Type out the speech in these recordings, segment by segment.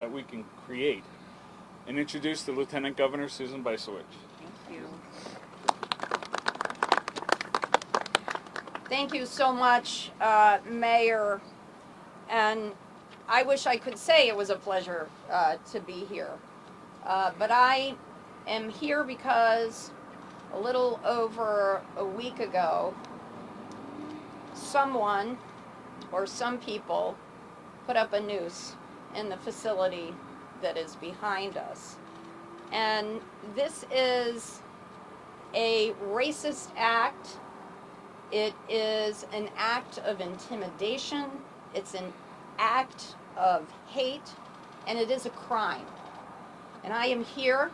that we can create. And introduce the Lieutenant Governor, Susan Bysowicz. Thank you. Thank you so much, Mayor. And I wish I could say it was a pleasure to be here. But I am here because a little over a week ago, someone or some people put up a noose in the facility that is behind us. And this is a racist act. It is an act of intimidation. It's an act of hate, and it is a crime. And I am here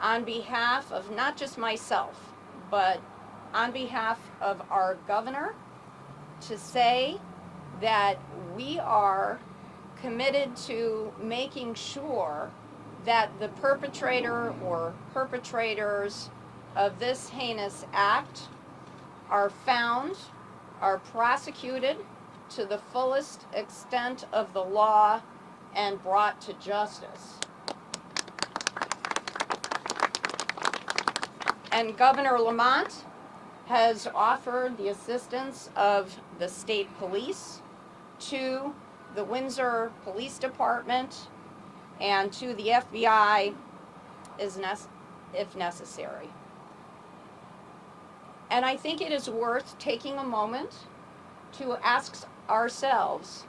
on behalf of not just myself, but on behalf of our governor to say that we are committed to making sure that the perpetrator or perpetrators of this heinous act are found, are prosecuted to the fullest extent of the law, and brought to justice. And Governor Lamont has offered the assistance of the state police to the Windsor Police Department and to the FBI if necessary. And I think it is worth taking a moment to ask ourselves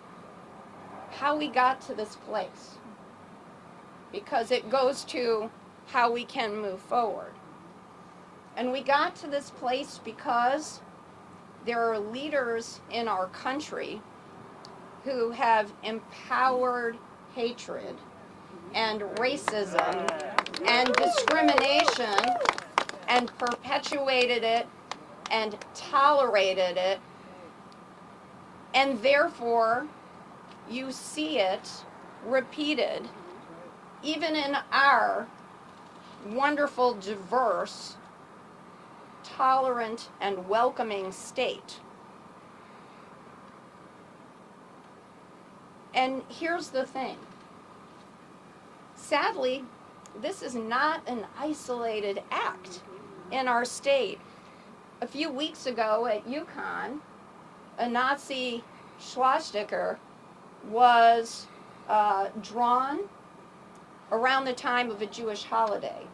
how we got to this place, because it goes to how we can move forward. And we got to this place because there are leaders in our country who have empowered hatred and racism and discrimination and perpetuated it and tolerated it, and therefore you see it repeated even in our wonderful, diverse, tolerant, and welcoming state. And here's the thing. Sadly, this is not an isolated act in our state. A few weeks ago at UConn, a Nazi swastika was drawn around the time of a Jewish holiday.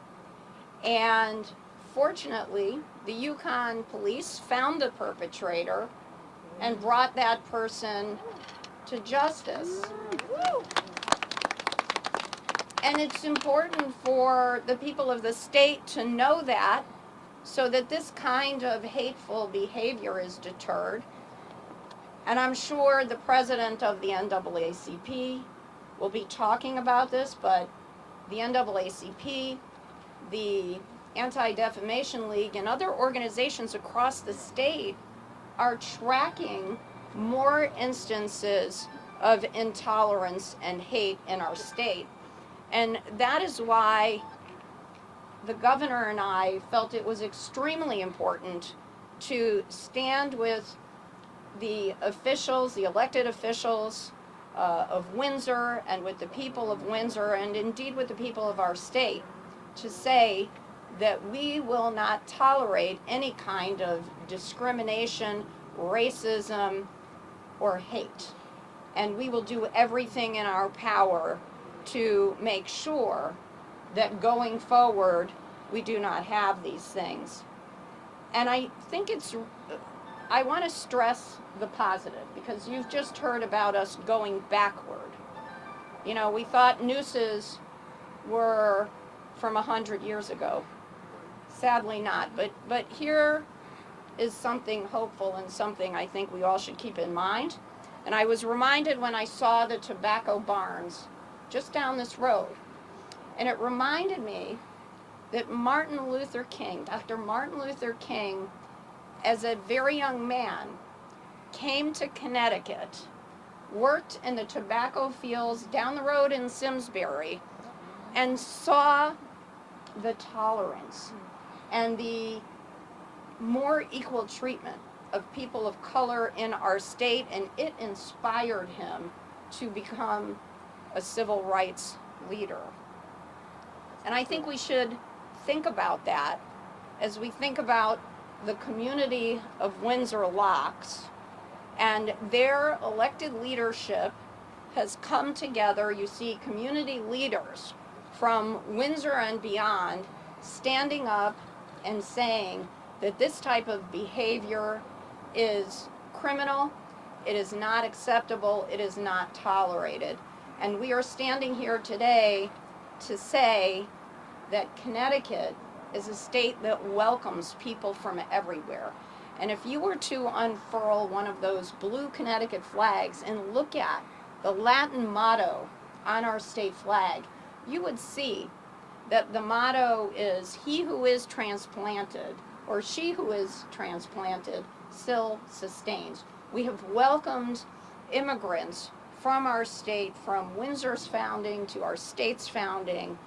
And fortunately, the UConn police found the perpetrator and brought that person to justice. And it's important for the people of the state to know that, so that this kind of hateful behavior is deterred. And I'm sure the president of the NAACP will be talking about this, but the NAACP, the Anti-Defamation League, and other organizations across the state are tracking more instances of intolerance and hate in our state. And that is why the governor and I felt it was extremely important to stand with the officials, the elected officials of Windsor, and with the people of Windsor, and indeed with the people of our state, to say that we will not tolerate any kind of discrimination, racism, or hate. And we will do everything in our power to make sure that going forward we do not have these things. And I think I want to stress the positive, because you've just heard about us going backward. You know, we thought nooses were from 100 years ago. Sadly not, but here is something hopeful and something I think we all should keep in mind. And I was reminded when I saw the tobacco barns just down this road, and it reminded me that Martin Luther King, Dr. Martin Luther King, as a very young man, came to Connecticut, worked in the tobacco fields down the road in Simsbury, and saw the tolerance and the more equal treatment of people of color in our state, and it inspired him to become a civil rights leader. And I think we should think about that as we think about the community of Windsor Locks, and their elected leadership has come together. You see community leaders from Windsor and beyond standing up and saying that this type of behavior is criminal, it is not acceptable, it is not tolerated. And we are standing here today to say that Connecticut is a state that welcomes people from everywhere. And if you were to unfurl one of those blue Connecticut flags and look at the Latin motto on our state flag, you would see that the motto is, "He who is transplanted," or "She who is transplanted still sustains." We have welcomed immigrants from our state, from Windsor's founding to our state's founding.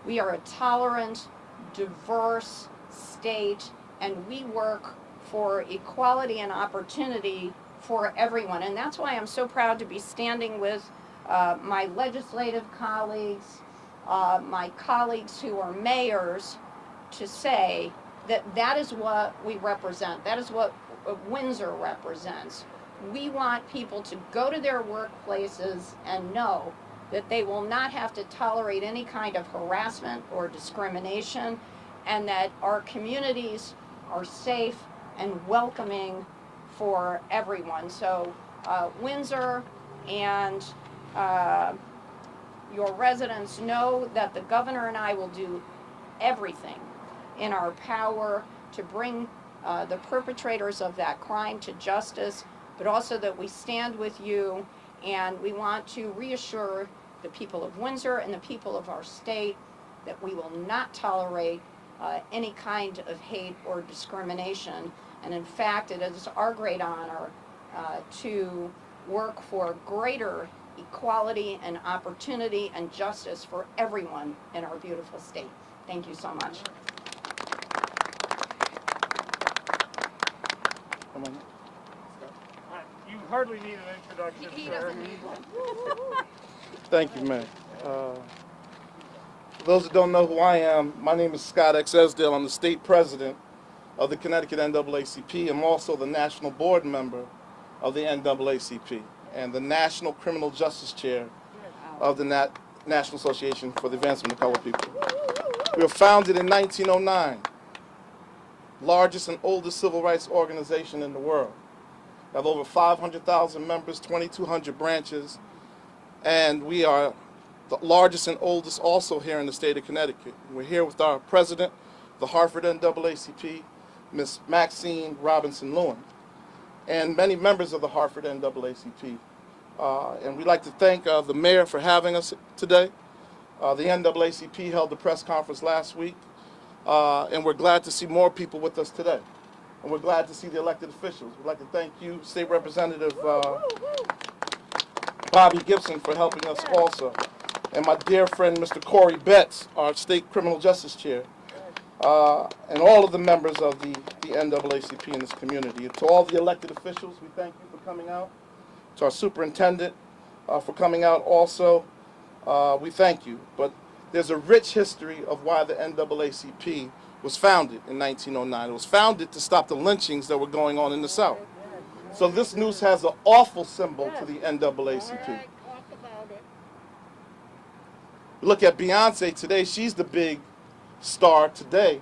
We are a tolerant, diverse state, and we work for equality and opportunity for everyone. And that's why I'm so proud to be standing with my legislative colleagues, my colleagues who are mayors, to say that that is what we represent. That is what Windsor represents. We want people to go to their workplaces and know that they will not have to tolerate any kind of harassment or discrimination, and that our communities are safe and welcoming for everyone. So Windsor and your residents know that the governor and I will do everything in our power to bring the perpetrators of that crime to justice, but also that we stand with you, and we want to reassure the people of Windsor and the people of our state that we will not tolerate any kind of hate or discrimination. And in fact, it is our great honor to work for greater equality and opportunity and justice for everyone in our beautiful state. Thank you so much. You hardly need an introduction, He sir. doesn't need one. Thank you, man. For those that don't know who I am, my name is Scott X. Esdale. I'm the state president of the Connecticut NAACP. I'm also the national board member of the NAACP and the National Criminal Justice Chair of the National Association for the Advancement of Colored People. We were founded in 1909, largest and oldest civil rights organization in the world. We have over 500,000 members, 2,200 branches, and we are the largest and oldest also here in the state of Connecticut. We're here with our president, the Hartford NAACP, Miss Maxine Robinson Lewin, and many members of the Hartford NAACP. And we'd like to thank the mayor for having us today. The NAACP held the press conference last week, and we're glad to see more people with us today. And we're glad to see the elected officials. We'd like to thank you, State Representative Bobby Gibson, for helping us also. And my dear friend, Mr. Corey Betts, our State Criminal Justice Chair, and all of the members of the NAACP in this community. To all the elected officials, we thank you for coming out. To our superintendent for coming out also, we thank you. But there's a rich history of why the NAACP was founded in 1909. It was founded to stop the lynchings that were going on in the South. So this noose has an awful symbol to the NAACP. Look at Beyonce today. She's the big star today.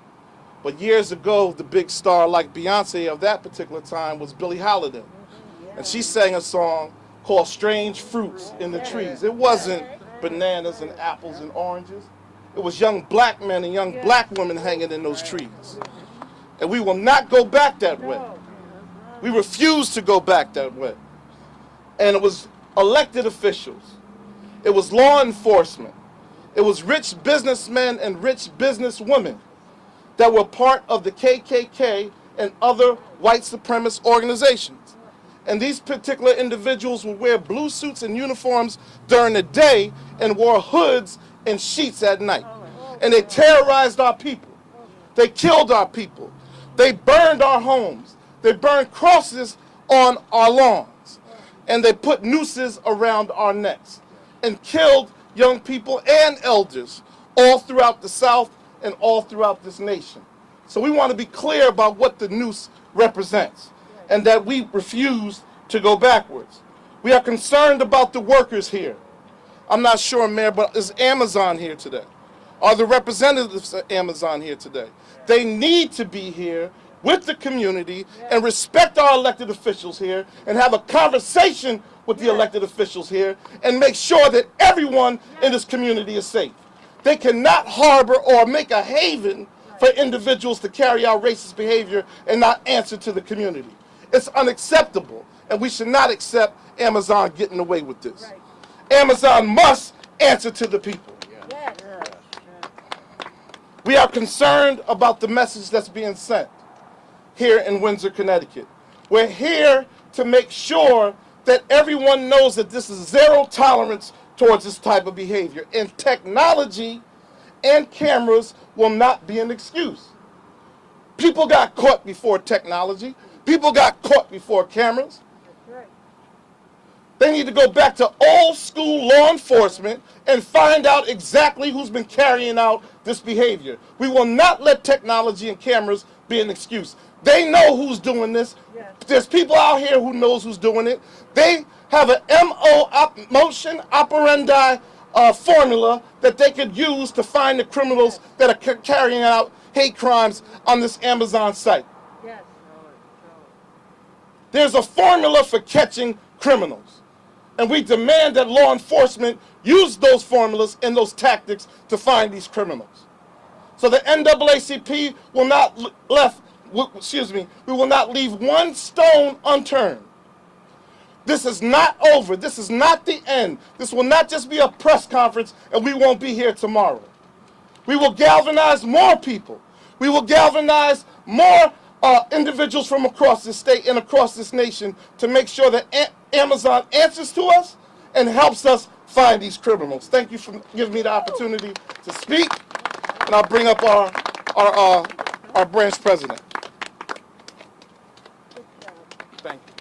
But years ago, the big star like Beyonce of that particular time was Billie Holiday. And she sang a song called Strange Fruits in the Trees. It wasn't bananas and apples and oranges. It was young black men and young black women hanging in those trees. And we will not go back that way. We refuse to go back that way. And it was elected officials. It was law enforcement. It was rich businessmen and rich businesswomen that were part of the KKK and other white supremacist organizations. And these particular individuals would wear blue suits and uniforms during the day and wore hoods and sheets at night. And they terrorized our people. They killed our people. They burned our homes. They burned crosses on our lawns. And they put nooses around our necks. and killed young people and elders all throughout the South and all throughout this nation. So we want to be clear about what the noose represents and that we refuse to go backwards. We are concerned about the workers here. I'm not sure, Mayor, but is Amazon here today? Are the representatives of Amazon here today? They need to be here with the community and respect our elected officials here and have a conversation with the elected officials here and make sure that everyone in this community is safe. They cannot harbor or make a haven for individuals to carry out racist behavior and not answer to the community. It's unacceptable, and we should not accept Amazon getting away with this. Amazon must answer to the people. We are concerned about the message that's being sent here in Windsor, Connecticut. We're here to make sure that everyone knows that this is zero tolerance towards this type of behavior. And technology and cameras will not be an excuse. People got caught before technology. People got caught before cameras. They need to go back to old school law enforcement and find out exactly who's been carrying out this behavior. We will not let technology and cameras be an excuse. They know who's doing this. There's people out here who knows who's doing it. They have an motion operandi formula that they could use to find the criminals that are carrying out hate crimes on this Amazon site. There's a formula for catching criminals. And we demand that law enforcement use those formulas and those tactics to find these criminals. So the NAACP will not we will not leave one stone unturned. This is not over. This is not the end. This will not just be a press conference and we won't be here tomorrow. We will galvanize more people. We will galvanize more individuals from across this state and across this nation to make sure that Amazon answers to us and helps us find these criminals. Thank you for giving me the opportunity to speak, and I'll bring up our branch president. Thank you.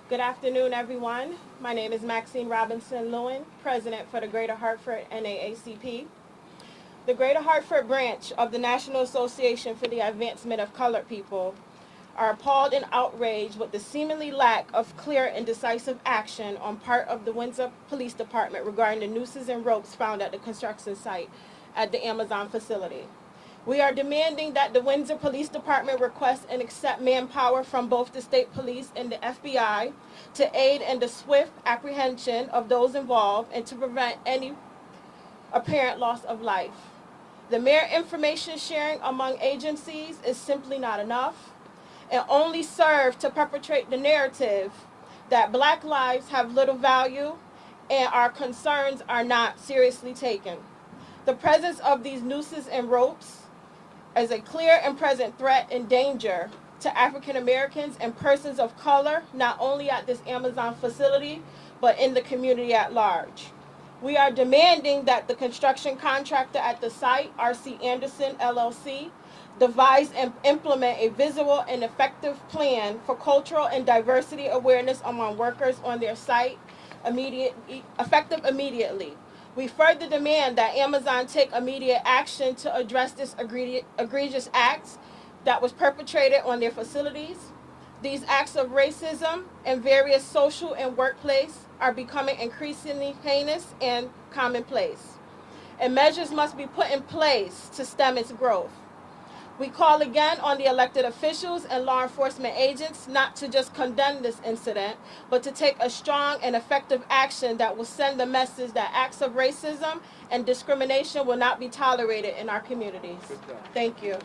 Good afternoon, everyone. My name is Maxine Robinson-Lewin, President for the Greater Hartford NAACP. The Greater Hartford branch of the National Association for the Advancement of Colored People are appalled and outraged with the seemingly lack of clear and decisive action on part of the Windsor Police Department regarding the nooses and ropes found at the construction site at the Amazon facility. We are demanding that the Windsor Police Department request and accept manpower from both the state police and the FBI to aid in the swift apprehension of those involved and to prevent any apparent loss of life. The mere information sharing among agencies is simply not enough and only serve to perpetrate the narrative that Black lives have little value and our concerns are not seriously taken. The presence of these nooses and ropes is a clear and present threat and danger to African Americans and persons of color, not only at this Amazon facility, but in the community at large. We are demanding that the construction contractor at the site, R.C. Anderson, LLC, devise and implement a visible and effective plan for cultural and diversity awareness among workers on their site, effective immediately. We further demand that Amazon take immediate action to address this egregious acts that was perpetrated on their facilities. These acts of racism in various social and workplace are becoming increasingly heinous and commonplace, and measures must be put in place to stem its growth. We call again on the elected officials and law enforcement agents not to just condemn this incident, but to take a strong and effective action that will send the message that acts of racism and discrimination will not be tolerated in our communities. Thank you.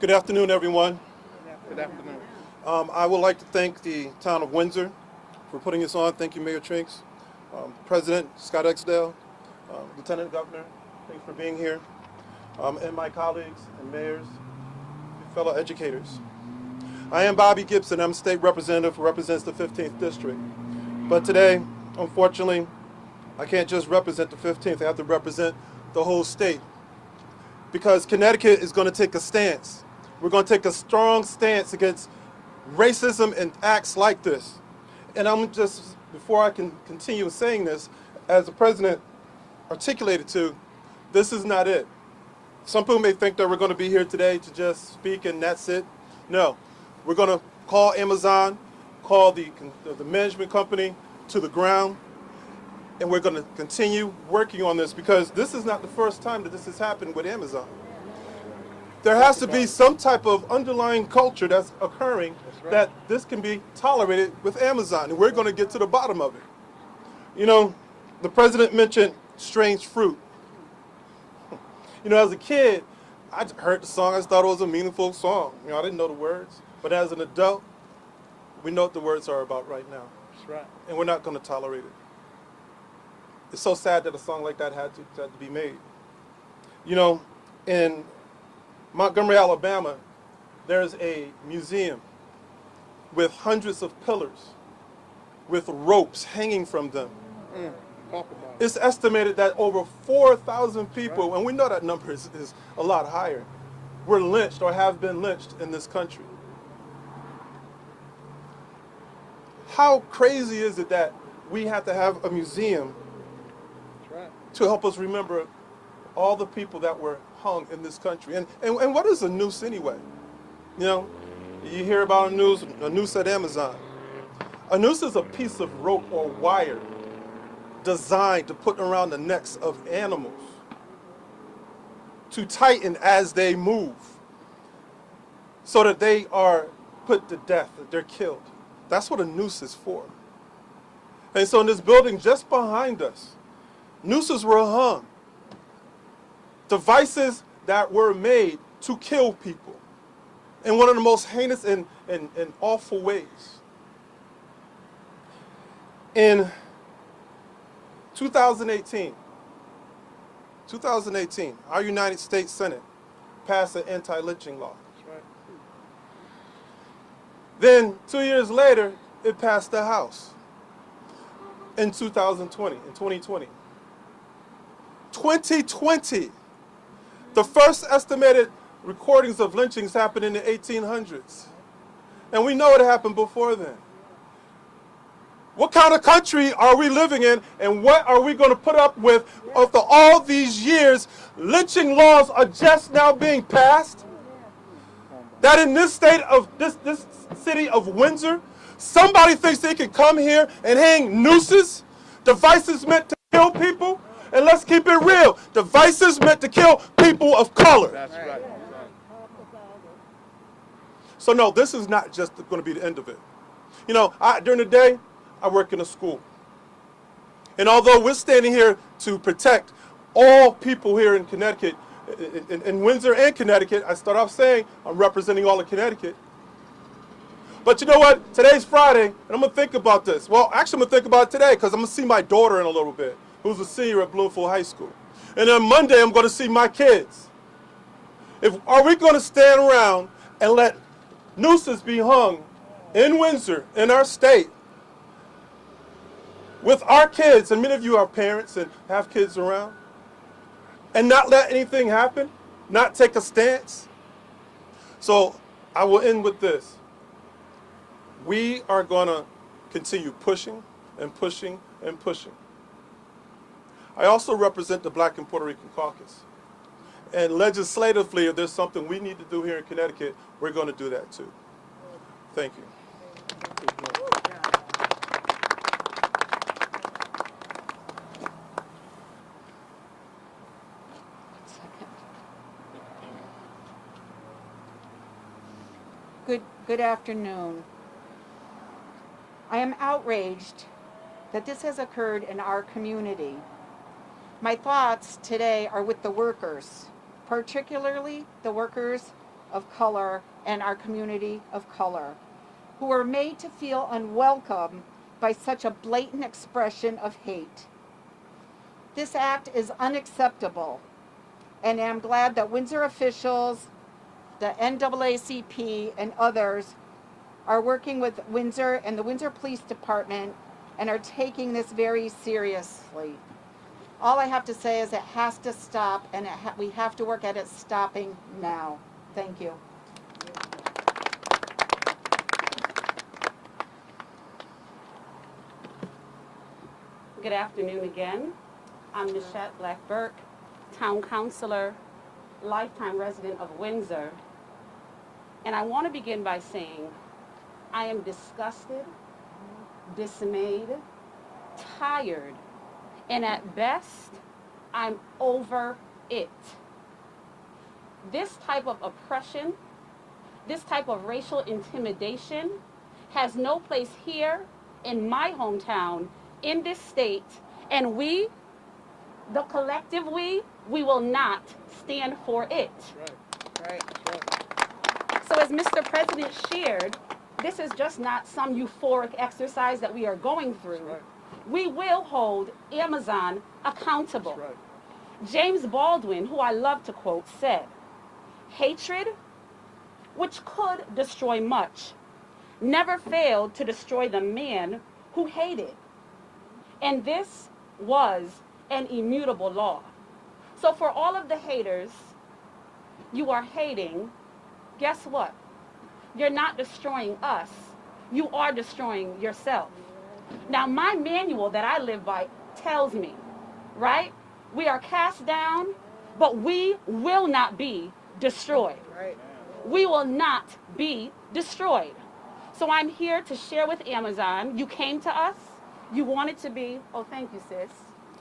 Good afternoon, everyone. Good afternoon. I would like to thank the town of Windsor for putting this on. Thank you, Mayor Trinks, President Scott Exdale, Lieutenant Governor, thanks for being here, and my colleagues and mayors. fellow educators. I am Bobby Gibson. I'm state representative who represents the 15th district. But today, unfortunately, I can't just represent the 15th. I have to represent the whole state. Because Connecticut is going to take a stance. We're going to take a strong stance against racism and acts like this. And I'm just, before I can continue saying this, as the president articulated to, this is not it. Some people may think that we're going to be here today to just speak and that's it. No, we're going to call Amazon, call the management company to the ground, and we're going to continue working on this because this is not the first time that this has happened with Amazon. There has to be some type of underlying culture that's occurring that this can be tolerated with Amazon, and we're going to get to the bottom of it. You know, the president mentioned strange fruit. You know, as a kid, I heard the song, I just thought it was a meaningful song. You know, I didn't know the words. But as an adult, we know what the words are about right now. That's right. And we're not going to tolerate it. It's so sad that a song like that had to be made. You know, in Montgomery, Alabama, there's a museum with hundreds of pillars with ropes hanging from them. Talk about it. It's estimated that over 4,000 people, and we know that number is a lot higher, were lynched or have been lynched in this country. How crazy is it that we have to have a museum That's right. to help us remember all the people that were hung in this country? And what is a noose anyway? You know, you hear about a noose at Amazon. A noose is a piece of rope or wire designed to put around the necks of animals to tighten as they move so that they are put to death, that they're killed. That's what a noose is for. And so in this building just behind us, nooses were hung. Devices that were made to kill people in one of the most heinous and awful ways. In 2018, our United States Senate passed an anti-lynching law. That's right. Then 2 years later, it passed the House in 2020, in 2020. 2020, the first estimated recordings of lynchings happened in the 1800s. And we know it happened before then. What kind of country are we living in, and what are we going to put up with after all these years? Lynching laws are just now being passed. That in this state of this city of Windsor, somebody thinks they can come here and hang nooses, devices meant to kill people, and let's keep it real, devices meant to kill people of color. That's right. So no, this is not just going to be the end of it. You know, during the day, I work in a school. And although we're standing here to protect all people here in Connecticut, in Windsor and Connecticut, I start off saying I'm representing all of Connecticut. But you know what? Today's Friday, and I'm going to think about this. Well, actually, I'm going to think about it today because I'm going to see my daughter in a little bit, who's a senior at Bloomfield High School. And then Monday, I'm going to see my kids. Are we going to stand around and let nooses be hung in Windsor, in our state, with our kids, and many of you are parents and have kids around, and not let anything happen, not take a stance? So I will end with this. We are going to continue pushing and pushing and pushing. I also represent the Black and Puerto Rican Caucus. And legislatively, if there's something we need to do here in Connecticut, we're going to do that too. Thank you. Good afternoon. I am outraged that this has occurred in our community. My thoughts today are with the workers, particularly the workers of color and our community of color, who are made to feel unwelcome by such a blatant expression of hate. This act is unacceptable, and I'm glad that Windsor officials, the NAACP and others are working with Windsor and the Windsor Police Department and are taking this very seriously. All I have to say is it has to stop, and we have to work at it stopping now. Thank you. Good afternoon again. I'm Nichette Black-Burke, Town Councilor, lifetime resident of Windsor. And I want to begin by saying I am disgusted, dismayed, tired, and at best, I'm over it. This type of oppression, this type of racial intimidation has no place here in my hometown, in this state, and we, the collective we will not stand for it. So as Mr. President shared, this is just not some euphoric exercise that we are going through. We will hold Amazon accountable. James Baldwin, who I love to quote, said, "Hatred, which could destroy much, never failed to destroy the man who hated." And this was an immutable law. So for all of the haters you are hating, guess what? You're not destroying us. You are destroying yourself. Now, my manual that I live by tells me, right? We are cast down, but we will not be destroyed. We will not be destroyed. So I'm here to share with Amazon. You came to us. You wanted to be, oh, thank you, sis.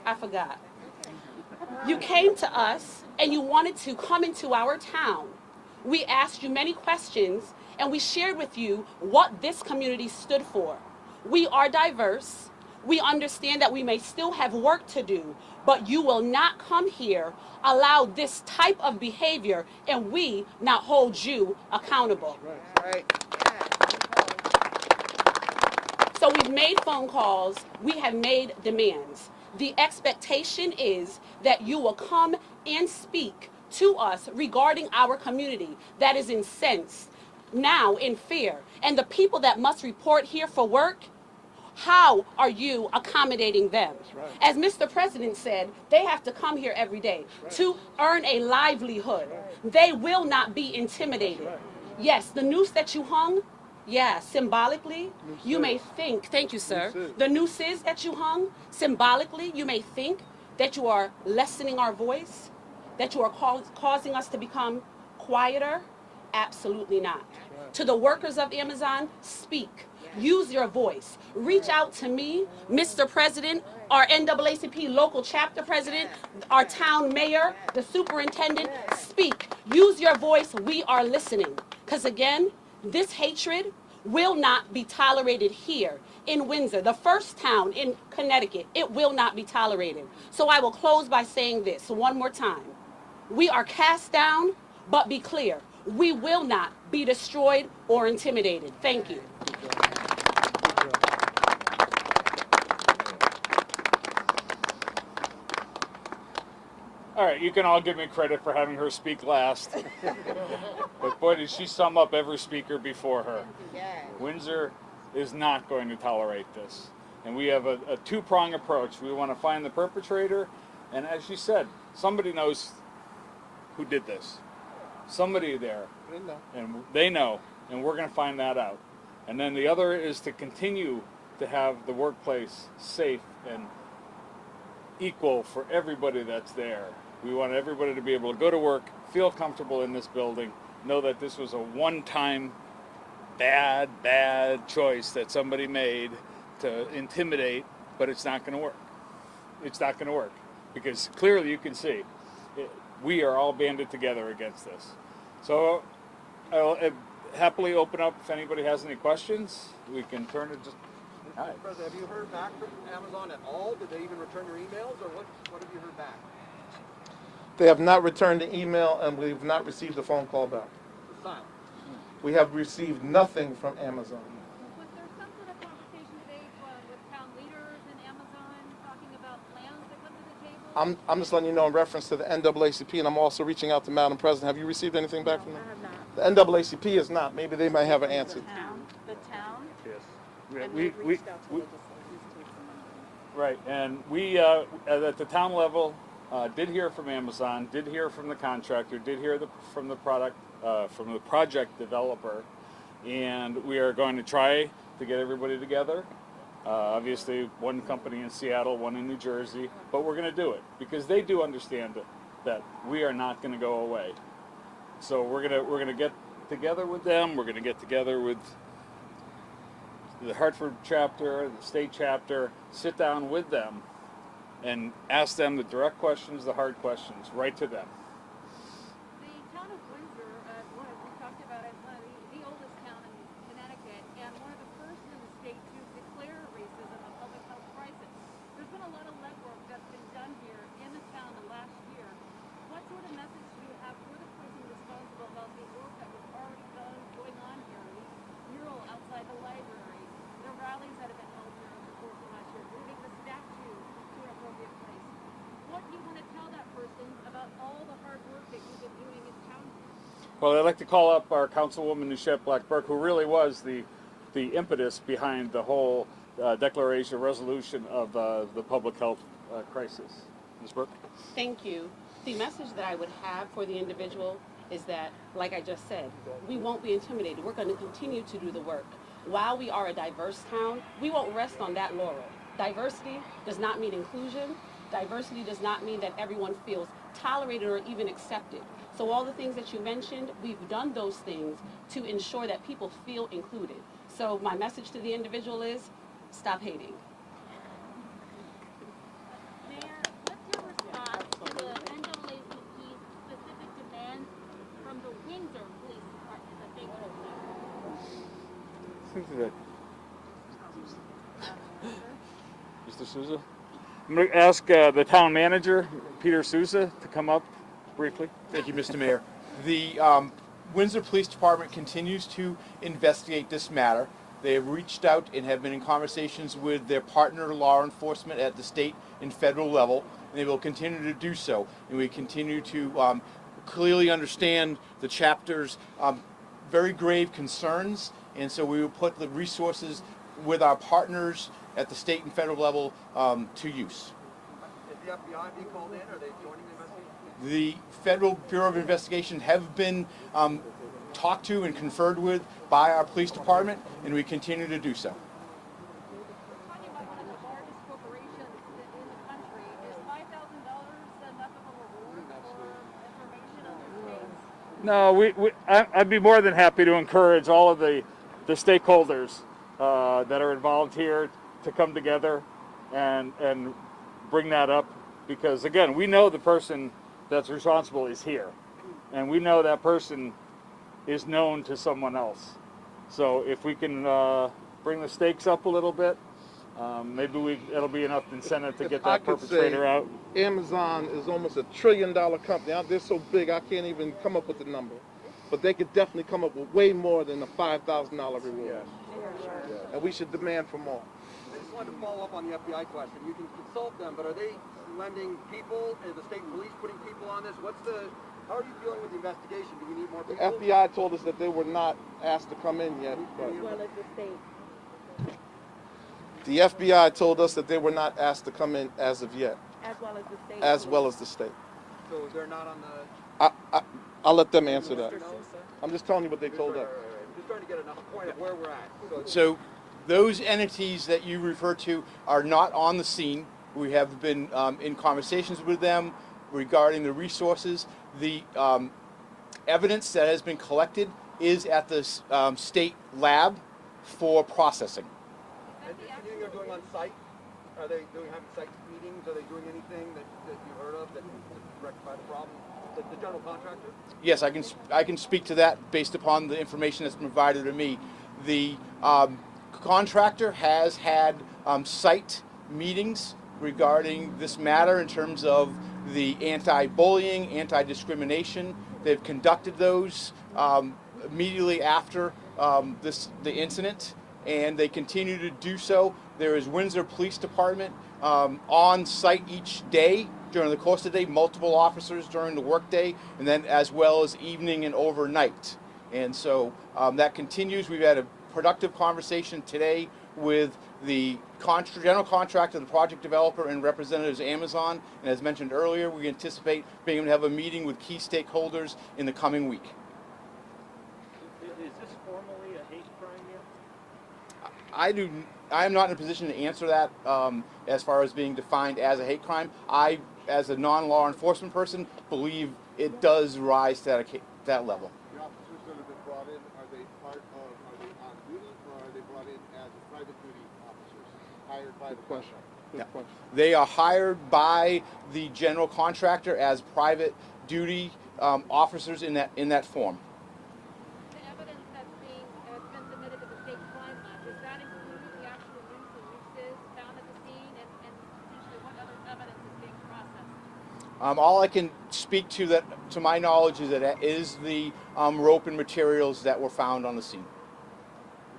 I forgot. You came to us and you wanted to come into our town. We asked you many questions and we shared with you what this community stood for. We are diverse. We understand that we may still have work to do, but you will not come here, allow this type of behavior, and we not hold you accountable. So we've made phone calls, we have made demands. The expectation is that you will come and speak to us regarding our community that is incensed, now in fear. And the people that must report here for work, how are you accommodating them? As Mr. President said, they have to come here every day to earn a livelihood. They will not be intimidated. Yes, the noose that you hung, yeah, symbolically, you may think, thank you, sir, the nooses that you hung, symbolically, you may think that you are lessening our voice, that you are causing us to become quieter. Absolutely not. To the workers of Amazon, speak. Use your voice. Reach out to me, Mr. President, our NAACP local chapter president, our town mayor, the superintendent. Speak. Use your voice. We are listening. Because again, this hatred will not be tolerated here in Windsor, the first town in Connecticut. It will not be tolerated. So I will close by saying this one more time. We are cast down, but be clear, we will not be destroyed or intimidated. Thank you. All right, you can all give me credit for having her speak last. But boy, did she sum up every speaker before her. Windsor is not going to tolerate this. And we have a two-prong approach. We want to find the perpetrator, and as she said, somebody knows who did this. Somebody there. And they know, and we're going to find that out. And then the other is to continue to have the workplace safe and equal for everybody that's there. We want everybody to be able to go to work, feel comfortable in this building, know that this was a one-time bad choice that somebody made to intimidate, but it's not going to work. It's not going to work because clearly you can see we are all banded together against this. So I'll happily open up if anybody has any questions. We can turn it just... Hi. President, have you heard back from Amazon at all? Did they even return your emails, or what have you heard back? They have not returned the email, and we've not received a phone call back. It's silent. We have received nothing from Amazon. Was there some sort of conversation today with town leaders and Amazon talking about plans that come to the table? I'm just letting you know in reference to the NAACP, and I'm also reaching out to Madam President. Have you received anything back from them? I have not. The NAACP is not. Maybe they might have an answer. The town? Yes. And We, we've we, reached out to we, legislators. right, and we, at the town level, did hear from Amazon, did hear from the contractor, did hear from the from the project developer, and we are going to try to get everybody together. Obviously, one company in Seattle, one in New Jersey, but we're going to do it because they do understand that we are not going to go away. So we're gonna get together with them. We're going to get together with the Hartford chapter, the state chapter, sit down with them and ask them the direct questions, the hard questions, right to them. The town of Windsor, we talked about it, the oldest town in Connecticut, and one of the first in the state to declare racism a public health crisis. There's been a lot of legwork that's been done here in the town the last year. What sort of message do you have for the person responsible about the work that was already going on here? The mural outside the library, the rallies that have been held here over the course of last year, moving the statue to an appropriate place. What do you want to tell that person about all the hard work that you've been doing in town? Well, I'd like to call up our councilwoman, Nishette Black-Burke, who really was the impetus behind the whole declaration, resolution of the public health crisis. Ms. Burke? Thank you. The message that I would have for the individual is that, like I just said, we won't be intimidated. We're going to continue to do the work. While we are a diverse town, we won't rest on that laurel. Diversity does not mean inclusion. Diversity does not mean that everyone feels tolerated or even accepted. So all the things that you mentioned, we've done those things to ensure that people feel included. So my message to the individual is, stop hating. Mayor, what's your response to the NAACP's specific demands from the Windsor Police Department that they want to Mr. Souza? I'm going to ask the town manager, Peter Souza, to come up briefly. Thank you, Mr. Mayor. The Windsor Police Department continues to investigate this matter. They have reached out and have been in conversations with their partner law enforcement at the state and federal level, and they will continue to do so. And we continue to clearly understand the chapter's very grave concerns, and so we will put the resources with our partners at the state and federal level to use. Is the FBI being called in? Are they joining the investigation? The Federal Bureau of Investigation have been talked to and conferred with by our police department, and we continue to do so. We're talking about one of the largest corporations in the country. Is $5,000 enough of a reward for information on their case? No, I'd be more than happy to encourage all of the stakeholders that are involved here to come together and bring that up, because again, we know the person that's responsible is here, and we know that person is known to someone else. So if we can bring the stakes up a little bit, maybe it'll be enough incentive to get that perpetrator out. Amazon is almost $1 trillion company. They're so big, I can't even come up with the number. But they could definitely come up with way more than a $5,000 reward. And we should demand for more. I just wanted to follow up on the FBI question. You can consult them, but are they lending people? Is the state police putting people on this? How are you dealing with the investigation? Do we need more The people? FBI told us that they were not asked to come in yet. But As well as the state. the FBI told us that they were not asked to come in as of yet, As well as the state. as well as the state. So they're not on the... I'll let them answer that. Mr. Sousa. I'm just telling you what they told us. Just trying to get a point of where we're at. So those entities that you refer to are not on the scene. We have been in conversations with them regarding the resources. The evidence that has been collected is at the state lab for processing. Anything they're doing on site? Are they having site meetings? Are they doing anything that you heard of that to rectify the problem? The general contractor? Yes, I can speak to that based upon the information that's been provided to me. The contractor has had site meetings regarding this matter in terms of the anti-bullying, anti-discrimination. They've conducted those immediately after the incident, and they continue to do so. There is Windsor Police Department on site each day during the course of the day, multiple officers during the workday, and then as well as evening and overnight. And so that continues. We've had a productive conversation today with the general contractor, the project developer, and representatives of Amazon. And as mentioned earlier, we anticipate being able to have a meeting with key stakeholders in the coming week. Is this formally a hate crime yet? I am not in a position to answer that as far as being defined as a hate crime. I, as a non-law enforcement person, believe it does rise to that level. The officers that have been brought in, are they part of, are they on duty, or are they brought in as private duty officers, hired by the Question. Good Yeah. question. They are hired by the general contractor as private duty officers in that form. The evidence that's been submitted to the state crime lab, does that include the actual noose and nooses found at the scene, and potentially what other evidence is being processed? All I can speak to that, to my knowledge, is that it is the rope and materials that were found on the scene. Is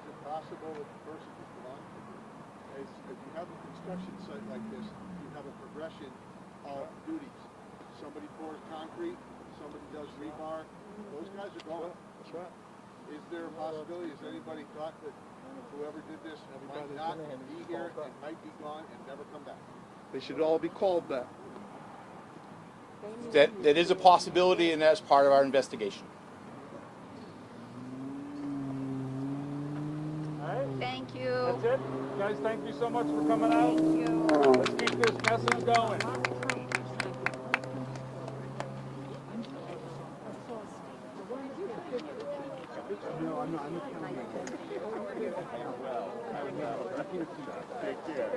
it possible that the person who's belonged to you, if you have a construction site like this, you have a progression of duties. Somebody pours concrete, somebody does rebar, those guys are gone. That's right. Is there a possibility, has anybody thought that whoever did this might not be here and might be gone and never come back? They should all be called back. That is a possibility, and that's part of our investigation. All right. Thank you. That's it. Guys, thank you so much for coming out. Thank you. Let's keep this message going. No, I'm not. Take care.